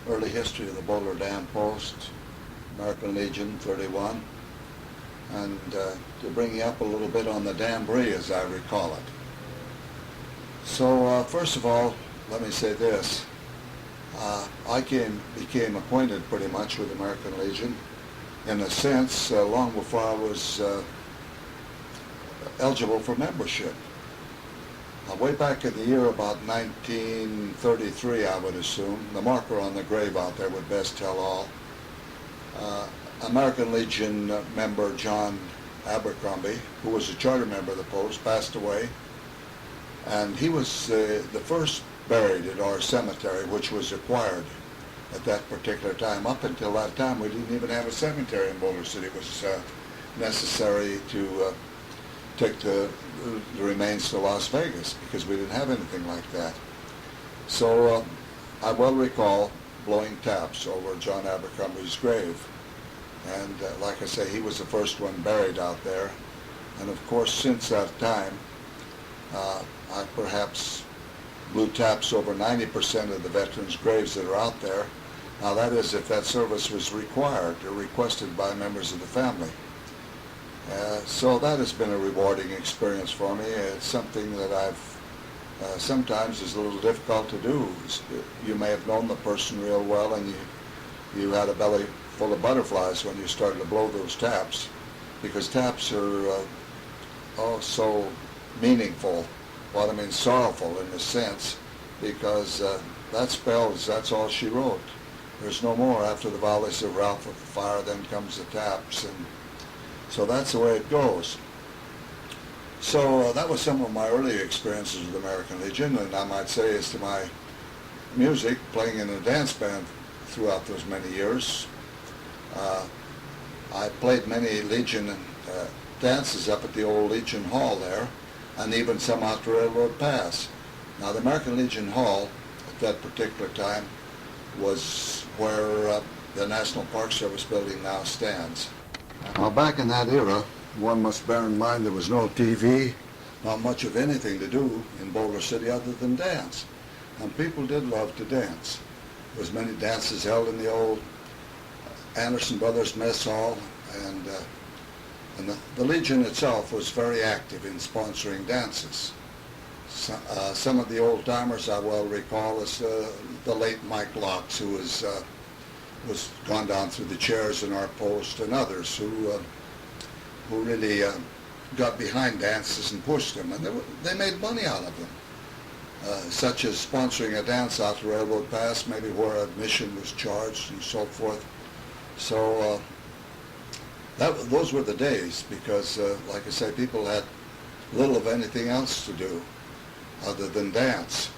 early history of the Boulder Dam Post, American Legion 31, and to bring you up a little bit on the Damboree as I recall it. So first of all, let me say this. I became acquainted pretty much with American Legion in a sense long before I was eligible for membership. Way back in the year about 1933, I would assume, the marker on the grave out there would best tell all. American Legion member John Abercrombie, who was a charter member of the post, passed away, and he was the first buried at our cemetery, which was acquired at that particular time. Up until that time, we didn't even have a cemetery in Boulder City. It was necessary to take the remains to Las Vegas because we didn't have anything like that. So I well recall blowing taps over John Abercrombie's grave. And like I say, he was the first one buried out there. And of course, since that time, I perhaps blew taps over 90% of the veterans' graves that are out there. Now that is if that service was required or requested by members of the family. So that has been a rewarding experience for me. It's something that I've sometimes is a little difficult to do. You may have known the person real well and you had a belly full of butterflies when you started to blow those taps, because taps are so meaningful. Well, I mean sorrowful in a sense, because that spells, that's all she wrote. There's no more. After the volleys of Ralph of fire, then comes the taps, and so that's the way it goes. So that was some of my early experiences with American Legion, and I might say as to my music, playing in a dance band throughout those many years. I played many Legion dances up at the old Legion Hall there, and even some out to Railroad Pass. Now the American Legion Hall at that particular time was where the National Park Service building now stands. Now back in that era, one must bear in mind there was no TV, not much of anything to do in Boulder City other than dance. And people did love to dance. There was many dances held in the old Anderson Brothers Mess Hall, and the Legion itself was very active in sponsoring dances. Some of the old-timers I well recall is the late Mike Locks, who was gone down through the chairs in our post, and others who really got behind dances and pushed them, and they made money out of them, such as sponsoring a dance out to Railroad Pass, maybe where admission was charged and so forth. So those were the days, because like I say, people had little of anything else to do other than dance.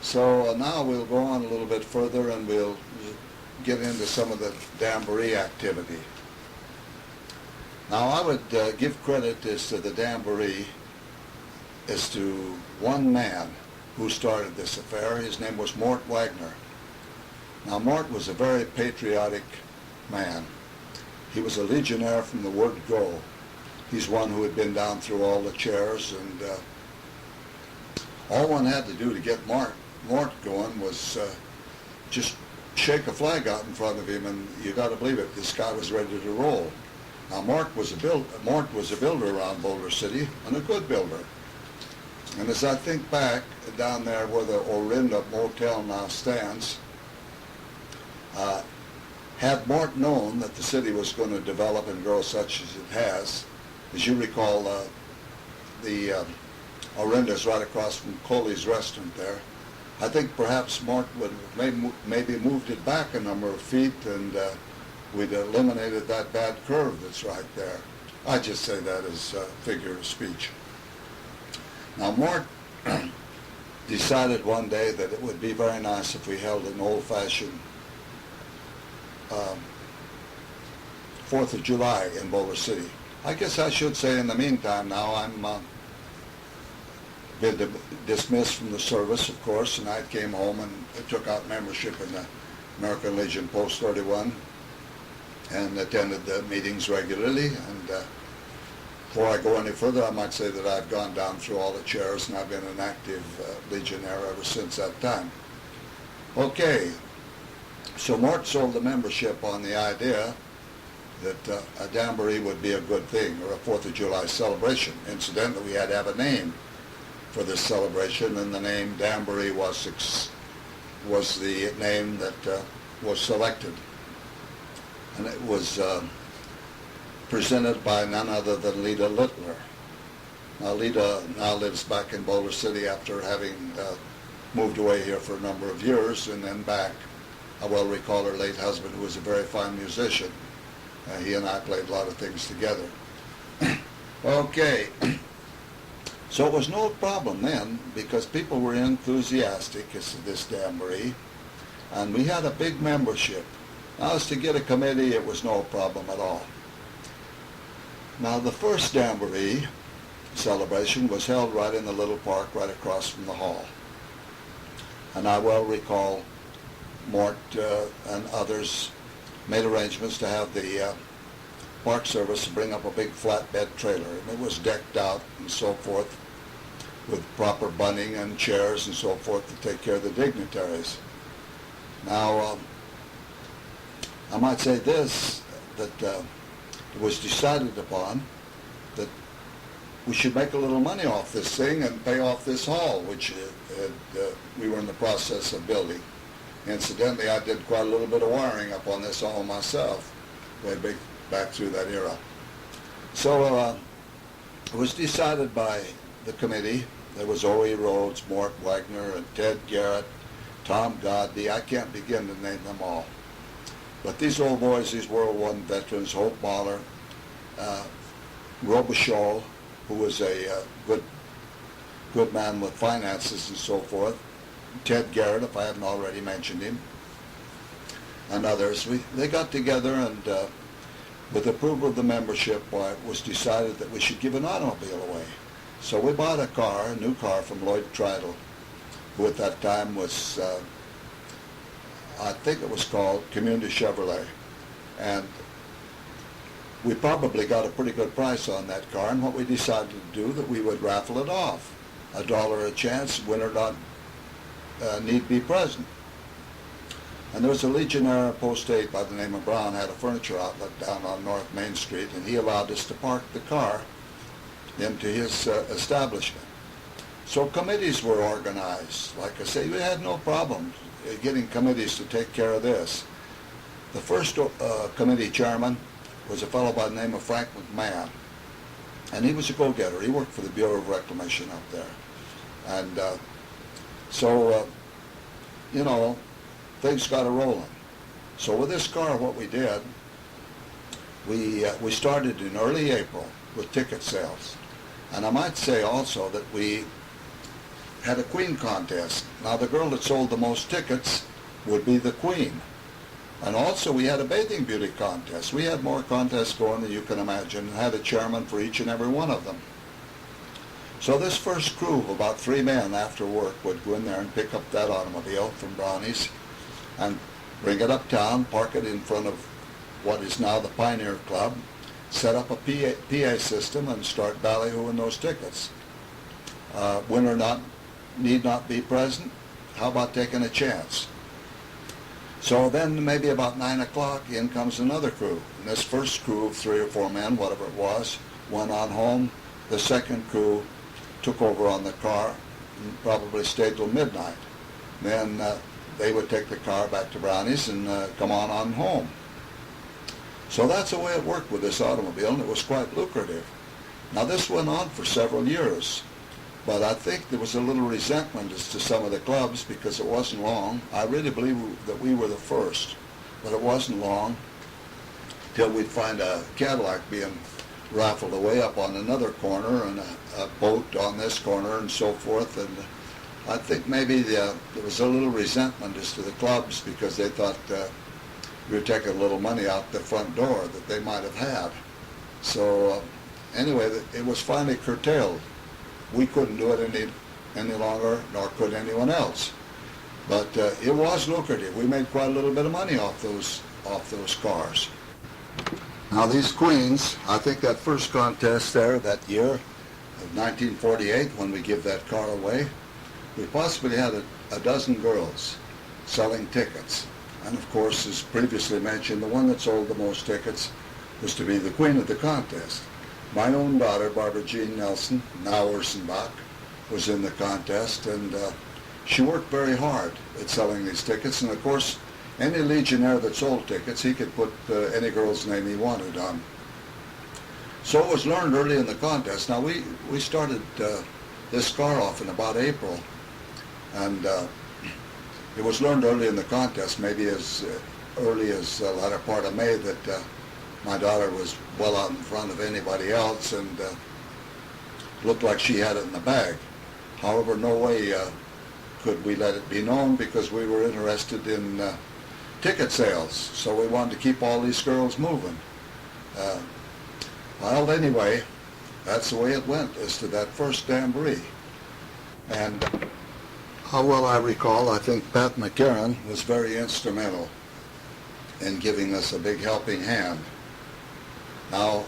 So now we'll go on a little bit further and we'll get into some of the Damboree activity. Now I would give credit as to the Damboree as to one man who started this affair. His name was Mort Wagner. Now Mort was a very patriotic man. He was a Legionnaire from the word go. He's one who had been down through all the chairs, and all one had to do to get Mort going was just shake a flag out in front of him, and you got to believe it, this guy was ready to roll. Now Mort was a builder around Boulder City, and a good builder. And as I think back down there where the Orinda Motel now stands, had Mort known that the city was going to develop and grow such as it has, as you recall, the Orinda's right across from Coley's restaurant there, I think perhaps Mort would have maybe moved it back a number of feet, and we'd eliminated that bad curve that's right there. I just say that as a figure of speech. Now Mort decided one day that it would be very nice if we held an old-fashioned 4th of July in Boulder City. I guess I should say in the meantime now I'm been dismissed from the service, of course, and I came home and took out membership in the American Legion Post 31 and attended the meetings regularly. And before I go any further, I might say that I've gone down through all the chairs, and I've been an active Legionnaire ever since that time. Okay, So Mort sold the membership on the idea that a Damboree would be a good thing, or a 4th of July celebration. Incidentally, we had to have a name for this celebration, and the name Damboree was the name that was selected. And it was presented by none other than Lita Littler. Now Lita now lives back in Boulder City after having moved away here for a number of years and then back. I well recall her late husband, who was a very fine musician. He and I played a lot of things together. Okay. So it was no problem then, because people were enthusiastic as to this Damboree, and we had a big membership. Now, as to get a committee, it was no problem at all. Now, the first Damboree celebration was held right in the little park right across from the hall. And I well recall Mort and others made arrangements to have the Park Service bring up a big flatbed trailer, and it was decked out and so forth with proper bunting and chairs and so forth to take care of the dignitaries. Now, I might say this, that it was decided upon that we should make a little money off this thing and pay off this hall, which we were in the process of building. Incidentally, I did quite a little bit of wiring up on this hall myself, way back through that era. So it was decided by the committee. There was O.E. Rhodes, Mort Wagner, and Ted Garrett, Tom Godby. I can't begin to name them all. But these old boys, these World War I veterans, Hope Mahler, Robichaud, who was a good man with finances and so forth, Ted Garrett, if I haven't already mentioned him, and others, they got together and with approval of the membership, it was decided that we should give an automobile away. So we bought a new car from Lloyd Tridle, who at that time was, I think it was called Community Chevrolet. And we probably got a pretty good price on that car, and what we decided to do, that we would raffle it off. $1 a chance, winner not need be present. And there was a Legionnaire Post 8 by the name of Brown, had a furniture outlet down on North Main Street, and he allowed us to park the car into his establishment. So committees were organized. Like I say, we had no problem getting committees to take care of this. The first committee chairman was a fellow by the name of Frank McMahon, and he was a go-getter. He worked for the Bureau of Reclamation up there. And you know, things got a rolling. So with this car, what we did, we started in early April with ticket sales. And I might say also that we had a queen contest. Now the girl that sold the most tickets would be the queen. And also we had a bathing beauty contest. We had more contests going than you can imagine, and had a chairman for each and every one of them. So this first crew of about 3 men after work would go in there and pick up that automobile from Brownie's and bring it uptown, park it in front of what is now the Pioneer Club, set up a PA system and start ballyhooing those tickets. Winner need not be present. How about taking a chance? So then maybe about 9 o'clock in comes another crew. And this first crew of 3 or 4 men, whatever it was, went on home. The second crew took over on the car and probably stayed till midnight. Then they would take the car back to Brownie's and come on home. So that's the way it worked with this automobile, and it was quite lucrative. Now this went on for several years, but I think there was a little resentment as to some of the clubs because it wasn't long. I really believe that we were the first, but it wasn't long till we'd find a Cadillac being raffled away up on another corner and a boat on this corner and so forth. And I think maybe there was a little resentment as to the clubs because they thought we were taking a little money out the front door that they might have had. So anyway, it was finally curtailed. We couldn't do it any longer, nor could anyone else. But it was lucrative. We made quite a little bit of money off those cars. Now these queens, I think that first contest there that year of 1948, when we give that car away, we possibly had a dozen girls selling tickets. And of course, as previously mentioned, the one that sold the most tickets was to be the queen of the contest. My own daughter, Barbara Jean Nelson, now Ursenbach, was in the contest, and she worked very hard at selling these tickets. And of course, any Legionnaire that sold tickets, he could put any girl's name he wanted on. So it was learned early in the contest. Now we started this car off in about April, and it was learned early in the contest, maybe as early as the latter part of May, that my daughter was well out in front of anybody else and looked like she had it in the bag. However, no way could we let it be known, because we were interested in ticket sales, so we wanted to keep all these girls moving. Well, anyway, that's the way it went as to that first Damboree. And how well I recall, I think Pat McCarran was very instrumental in giving us a big helping hand. Now,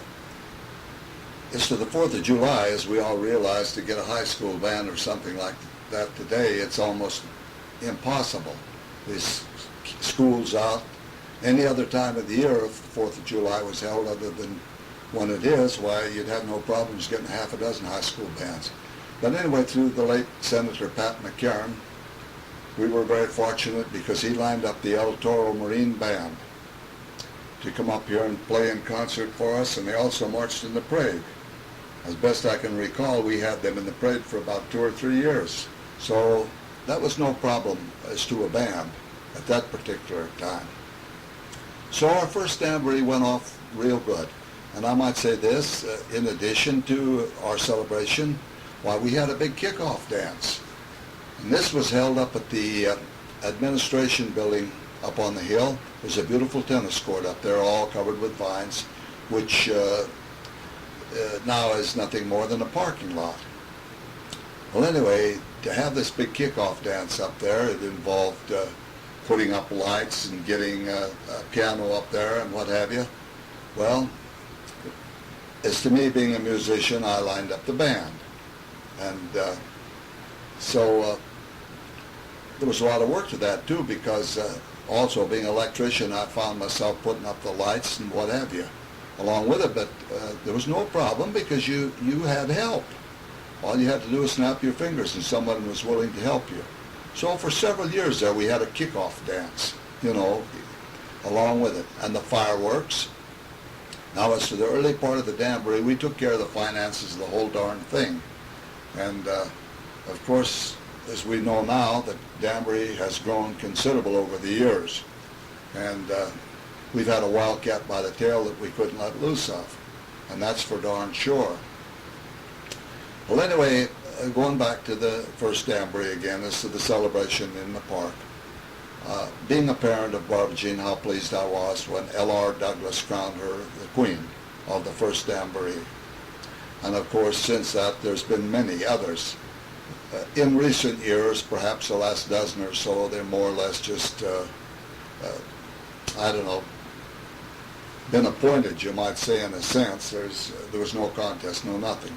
as to the 4th of July, as we all realize, to get a high school band or something like that today, it's almost impossible. These schools out. Any other time of the year, if the 4th of July was held other than when it is, why, you'd have no problems getting half a dozen high school bands. But anyway, through the late Senator Pat McCarran, we were very fortunate because he lined up the El Toro Marine Band to come up here and play in concert for us, and they also marched in the parade. As best I can recall, we had them in the parade for about 2 or 3 years. So that was no problem as to a band at that particular time. So our first Damboree went off real good. And I might say this, in addition to our celebration, why, we had a big kickoff dance. And this was held up at the administration building up on the hill. There's a beautiful tennis court up there, all covered with vines, which now is nothing more than a parking lot. Well, anyway, to have this big kickoff dance up there, it involved putting up lights and getting a piano up there and what have you. Well, as to me being a musician, I lined up the band. And so there was a lot of work to that too, because also being an electrician, I found myself putting up the lights and what have you along with it. But there was no problem, because you had help. All you had to do was snap your fingers and someone was willing to help you. So for several years there we had a kickoff dance, you know, along with it. And the fireworks. Now, as to the early part of the Damboree, we took care of the finances of the whole darn thing. And of course, as we know now, the Damboree has grown considerable over the years. And we've had a wildcat by the tail that we couldn't let loose of. And that's for darn sure. Well, anyway, going back to the first Damboree again, as to the celebration in the park. Being a parent of Barbara Jean, how pleased I was when L.R. Douglas crowned her the queen of the first Damboree. And of course, since that, there's been many others. In recent years, perhaps the last dozen or so, they're more or less just, I don't know, been appointed, you might say, in a sense. There was no contest, no nothing.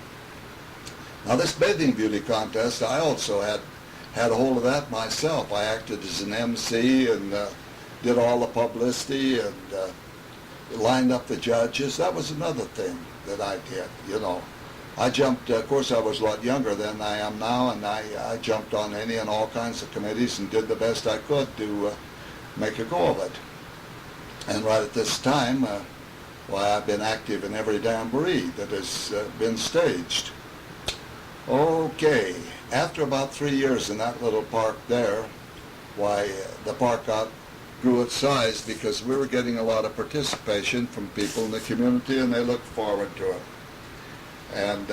Now, this Bathing Beauty contest, I also had a hold of that myself. I acted as an MC and did all the publicity and lined up the judges. That was another thing that I did, you know. I jumped, of course I was a lot younger than I am now, and I jumped on any and all kinds of committees and did the best I could to make a go of it. And right at this time, why, I've been active in every Damboree that has been staged. Okay, after about 3 years in that little park there, why, the park outgrew its size because we were getting a lot of participation from people in the community, and they looked forward to it. And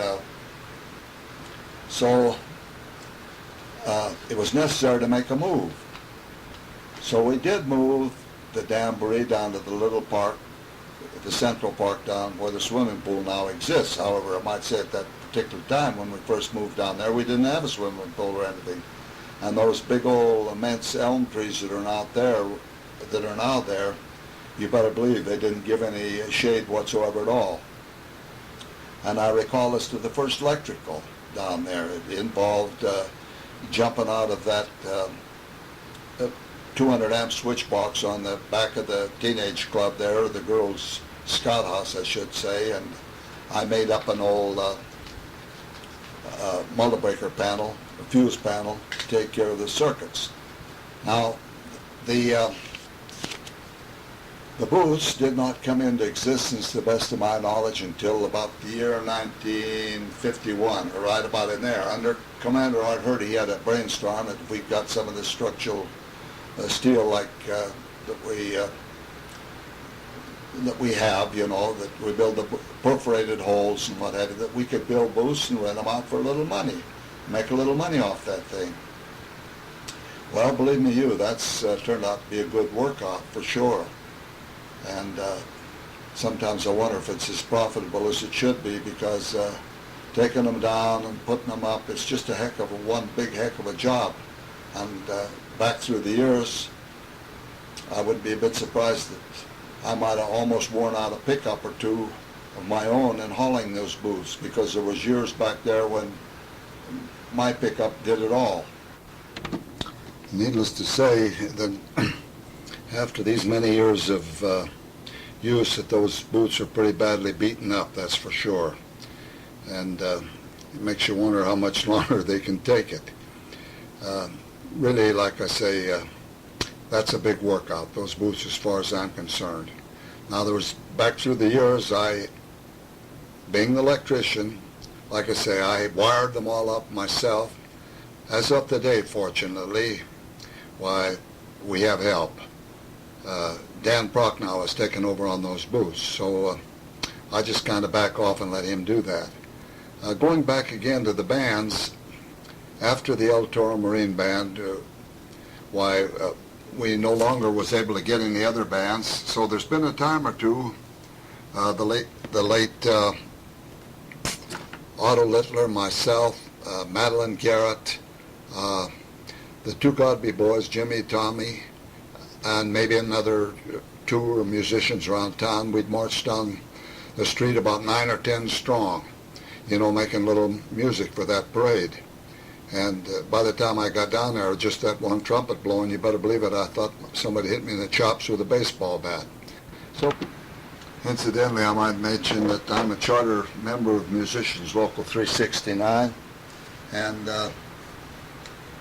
so it was necessary to make a move. So we did move the Damboree down to the little park, the central park down where the swimming pool now exists. However, I might say at that particular time when we first moved down there, we didn't have a swimming pool or anything. And those big old immense elm trees that are now there, you better believe they didn't give any shade whatsoever at all. And I recall as to the first electrical down there. It involved jumping out of that 200 amp switch box on the back of the teenage club there, or the girls' scout house, I should say, and I made up an old multibreaker panel, a fuse panel, to take care of the circuits. Now, the booths did not come into existence, to the best of my knowledge, until about the year 1951, or right about in there. Under Commander Art Hurd, he had a brainstorm that we've got some of the structural steel like that we have, you know, that we build the perforated holes and what have you, that we could build booths and rent them out for a little money, make a little money off that thing. Well, believe me you, that's turned out to be a good workout for sure. And sometimes I wonder if it's as profitable as it should be, because taking them down and putting them up, it's just one big heck of a job. And back through the years, I would be a bit surprised that I might have almost worn out a pickup or two of my own in hauling those booths, because there was years back there when my pickup did it all. Needless to say that after these many years of use, that those boots are pretty badly beaten up, that's for sure. And it makes you wonder how much longer they can take it. Really, like I say, that's a big workout, those boots, as far as I'm concerned. Now, there was, back through the years, being the electrician, like I say, I wired them all up myself. As of today, fortunately, why, we have help. Dan Prochnow has taken over on those booths, so I just kind of back off and let him do that. Going back again to the bands, after the El Toro Marine Band, we no longer was able to get any other bands, so there's been a time or two, the late Otto Littler, myself, Madeline Garrett, the two Godby boys, Jimmy, Tommy, and maybe another two musicians around town. We'd march down the street about 9 or 10 strong, you know, making little music for that parade. And by the time I got down there, just that one trumpet blowing, you better believe it, I thought somebody hit me in the chops with a baseball bat. So, incidentally, I might mention that I'm a charter member of Musicians Local 369, and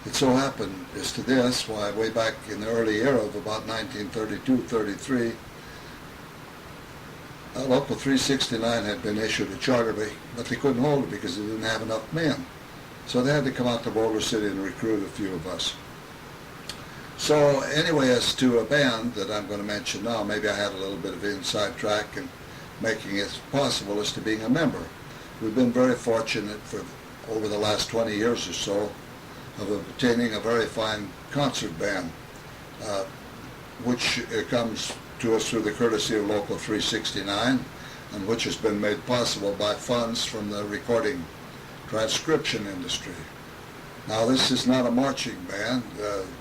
it so happened as to this, why way back in the early era of about 1932-33, Local 369 had been issued a charter, but they couldn't hold it because they didn't have enough men. So they had to come out to Boulder City and recruit a few of us. So anyway, as to a band that I'm going to mention now, maybe I had a little bit of inside track in making it possible as to being a member. We've been very fortunate for over the last 20 years or so of obtaining a very fine concert band, which comes to us through the courtesy of Local 369, and which has been made possible by funds from the recording transcription industry. Now, this is not a marching band,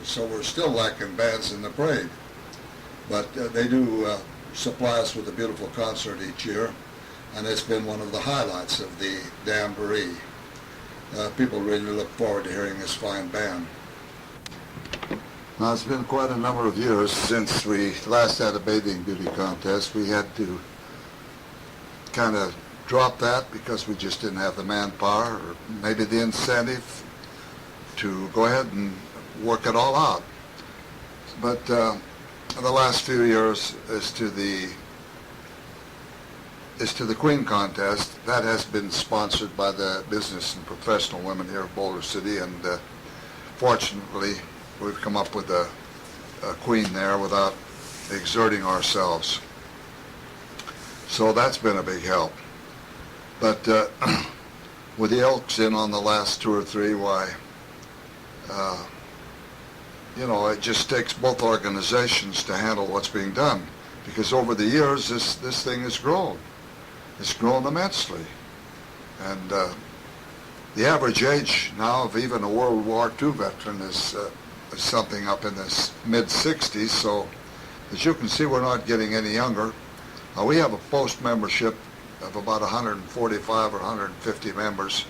so we're still lacking bands in the parade, but they do supply us with a beautiful concert each year, and it's been one of the highlights of the Damboree. People really look forward to hearing this fine band. Now, it's been quite a number of years since we last had a bathing beauty contest. We had to kind of drop that because we just didn't have the manpower, or maybe the incentive to go ahead and work it all out. But the last few years, as to the Queen contest, that has been sponsored by the business and professional women here of Boulder City, and fortunately we've come up with a Queen there without exerting ourselves. So that's been a big help. But with the Elks in on the last two or three, why, you know, it just takes both organizations to handle what's being done, because over the years this thing has grown. It's grown immensely. And the average age now of even a World War II veteran is something up in the mid-60s, so as you can see, we're not getting any younger. We have a post membership of about 145 or 150 members,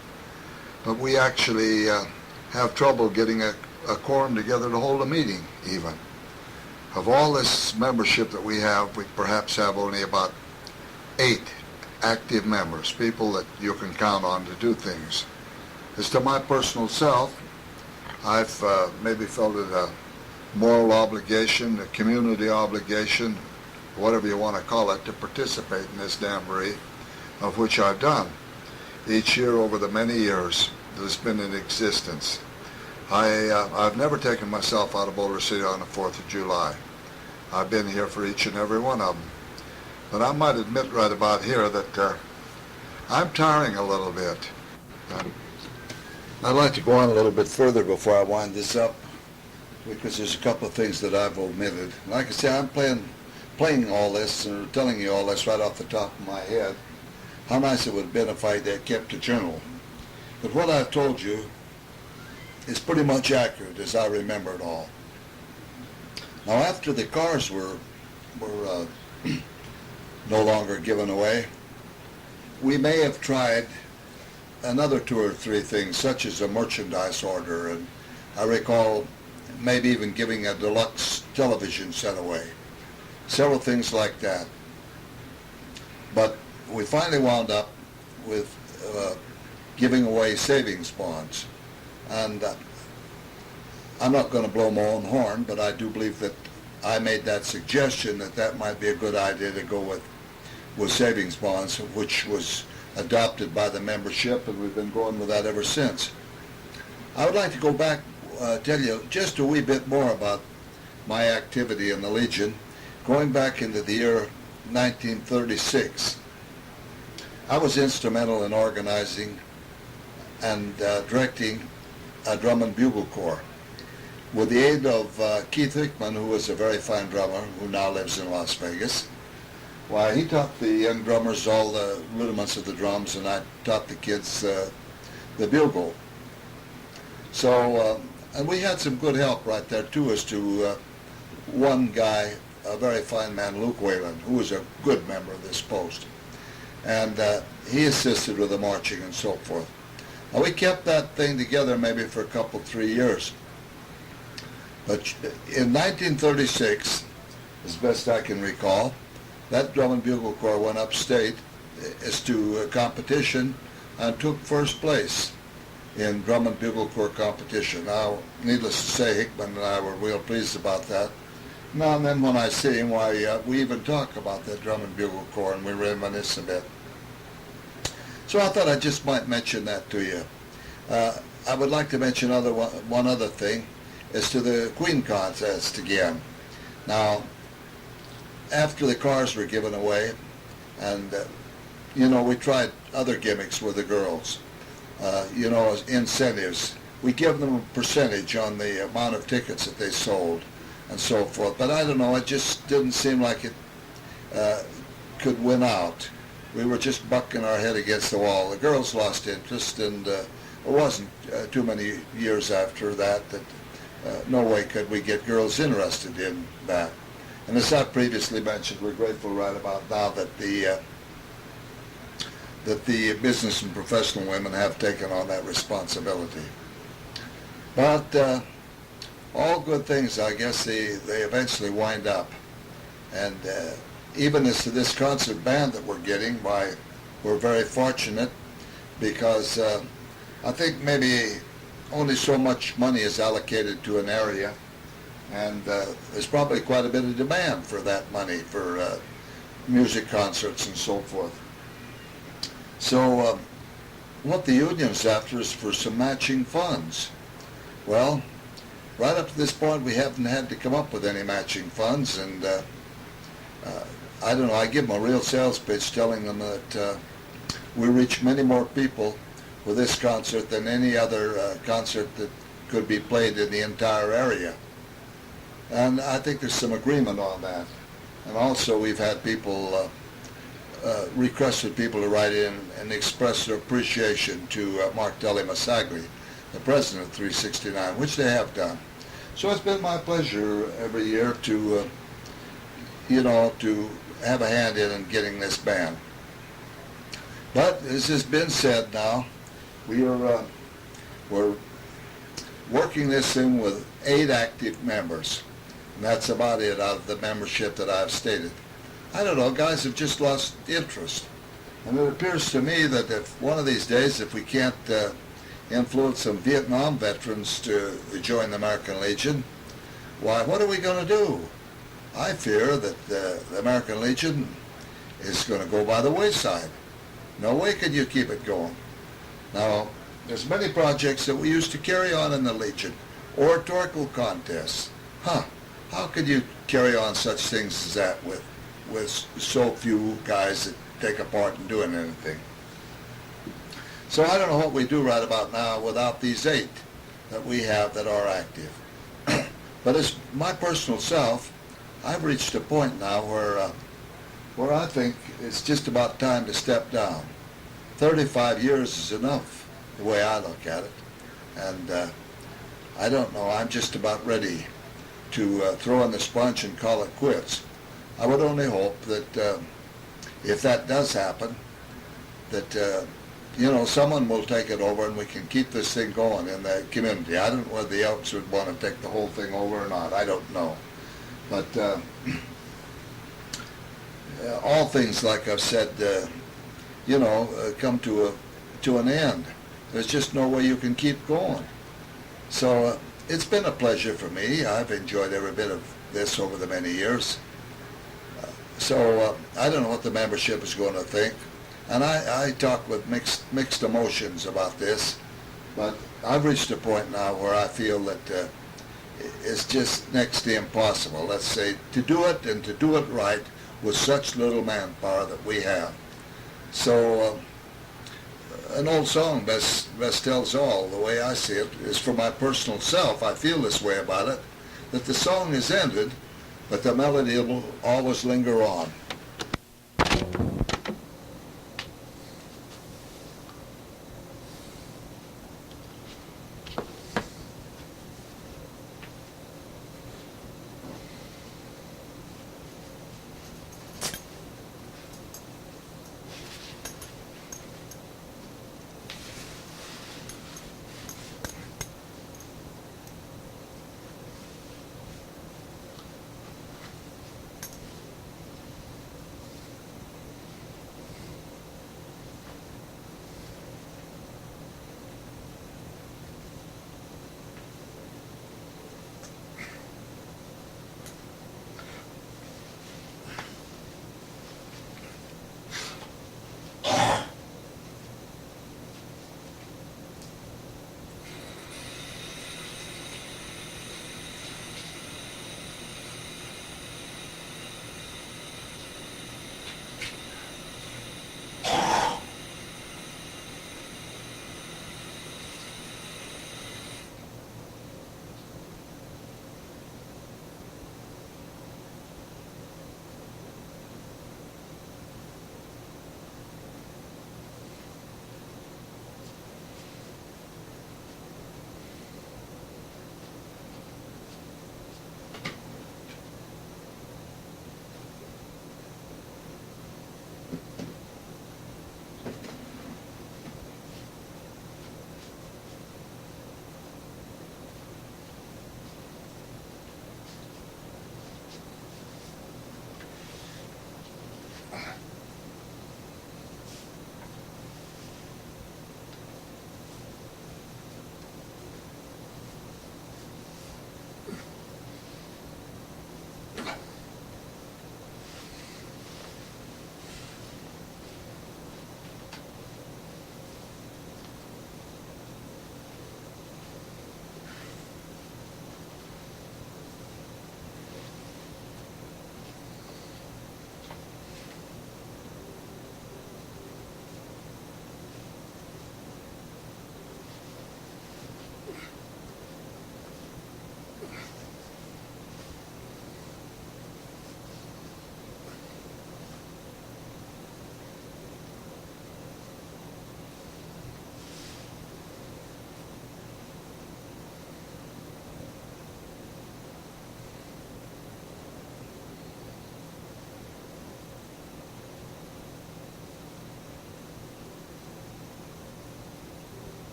but we actually have trouble getting a quorum together to hold a meeting even. Of all this membership that we perhaps have only about 8 active members, people that you can count on to do things. As to my personal self, I've maybe felt it a moral obligation, a community obligation, whatever you want to call it, to participate in this Damboree, of which I've done each year over the many years that it's been in existence. I've never taken myself out of Boulder City on the 4th of July. I've been here for each and every one of them. But I might admit right about here that I'm tiring a little bit. I'd like to go on a little bit further before I wind this up, because there's a couple of things that I've omitted. Like I say, I'm playing all this and telling you all this right off the top of my head. How nice it would have been if I had kept a journal. But what I've told you is pretty much accurate as I remember it all. Now, after the cars were no longer given away, we may have tried another 2 or 3 things, such as a merchandise order, and I recall maybe even giving a deluxe television set away. Several things like that. But we finally wound up with giving away savings bonds. And I'm not going to blow my own horn, but I do believe that I made that suggestion that might be a good idea to go with savings bonds, which was adopted by the membership, and we've been going with that ever since. I would like to go back, tell you just a wee bit more about my activity in the Legion, going back into the year 1936. I was instrumental in organizing and directing a drum and bugle corps. With the aid of Keith Hickman, who was a very fine drummer, who now lives in Las Vegas, why, he taught the young drummers all the rudiments of the drums, and I taught the kids the bugle. So, and we had some good help right there too, as to one guy, a very fine man, Luke Whalen, who was a good member of this post. And he assisted with the marching and so forth. Now, we kept that thing together maybe for a couple, 3 years. But in 1936, as best I can recall, that drum and bugle corps went upstate as to a competition and took first place in drum and bugle corps competition. Now, needless to say, Hickman and I were real pleased about that. Now and then when I see him, why, we even talk about that drum and bugle corps, and we reminisce a bit. So I thought I just might mention that to you. I would like to mention one other thing, as to the Queen contest again. Now, after the cars were given away, and we tried other gimmicks with the girls, as incentives. We give them a percentage on the amount of tickets that they sold and so forth. But I don't know, it just didn't seem like it could win out. We were just bucking our head against the wall. The girls lost interest, and it wasn't too many years after that no way could we get girls interested in that. And as I previously mentioned, we're grateful right about now that the business and professional women have taken on that responsibility. But all good things, I guess, they eventually wind up. And even as to this concert band that we're getting, why, we're very fortunate, because I think maybe only so much money is allocated to an area, and there's probably quite a bit of demand for that money for music concerts and so forth. So what the union's after is for some matching funds. Well, right up to this point, we haven't had to come up with any matching funds, and I don't know, I give them a real sales pitch telling them that we reach many more people with this concert than any other concert that could be played in the entire area. And I think there's some agreement on that. And also we've had people, requested people to write in and express their appreciation to Mark Deli Masagli, the president of 369, which they have done. So it's been my pleasure every year to, to have a hand in getting this band. But as has been said now, we're working this thing with 8 active members. And that's about it out of the membership that I've stated. I don't know, guys have just lost interest. And it appears to me that if one of these days, if we can't influence some Vietnam veterans to join the American Legion, why, what are we going to do? I fear that the American Legion is going to go by the wayside. No way can you keep it going. Now, there's many projects that we used to carry on in the Legion. Oratorical contests. How could you carry on such things as that with so few guys that take a part in doing anything? So I don't know what we do right about now without these 8 that we have that are active. But as my personal self, I've reached a point now where I think it's just about time to step down. 35 years is enough, the way I look at it. And I don't know, I'm just about ready to throw in the sponge and call it quits. I would only hope that if that does happen, that someone will take it over and we can keep this thing going in the community. I don't know whether the Elks would want to take the whole thing over or not. I don't know. But all things, like I've said, come to an end. There's just no way you can keep going. So it's been a pleasure for me. I've enjoyed every bit of this over the many years. So I don't know what the membership is going to think. And I talk with mixed emotions about this. But I've reached a point now where I feel that it's just next to impossible, let's say, to do it and to do it right with such little manpower that we have. So an old song best tells all, the way I see it, is for my personal self. I feel this way about it, that the song is ended, but the melody will always linger on.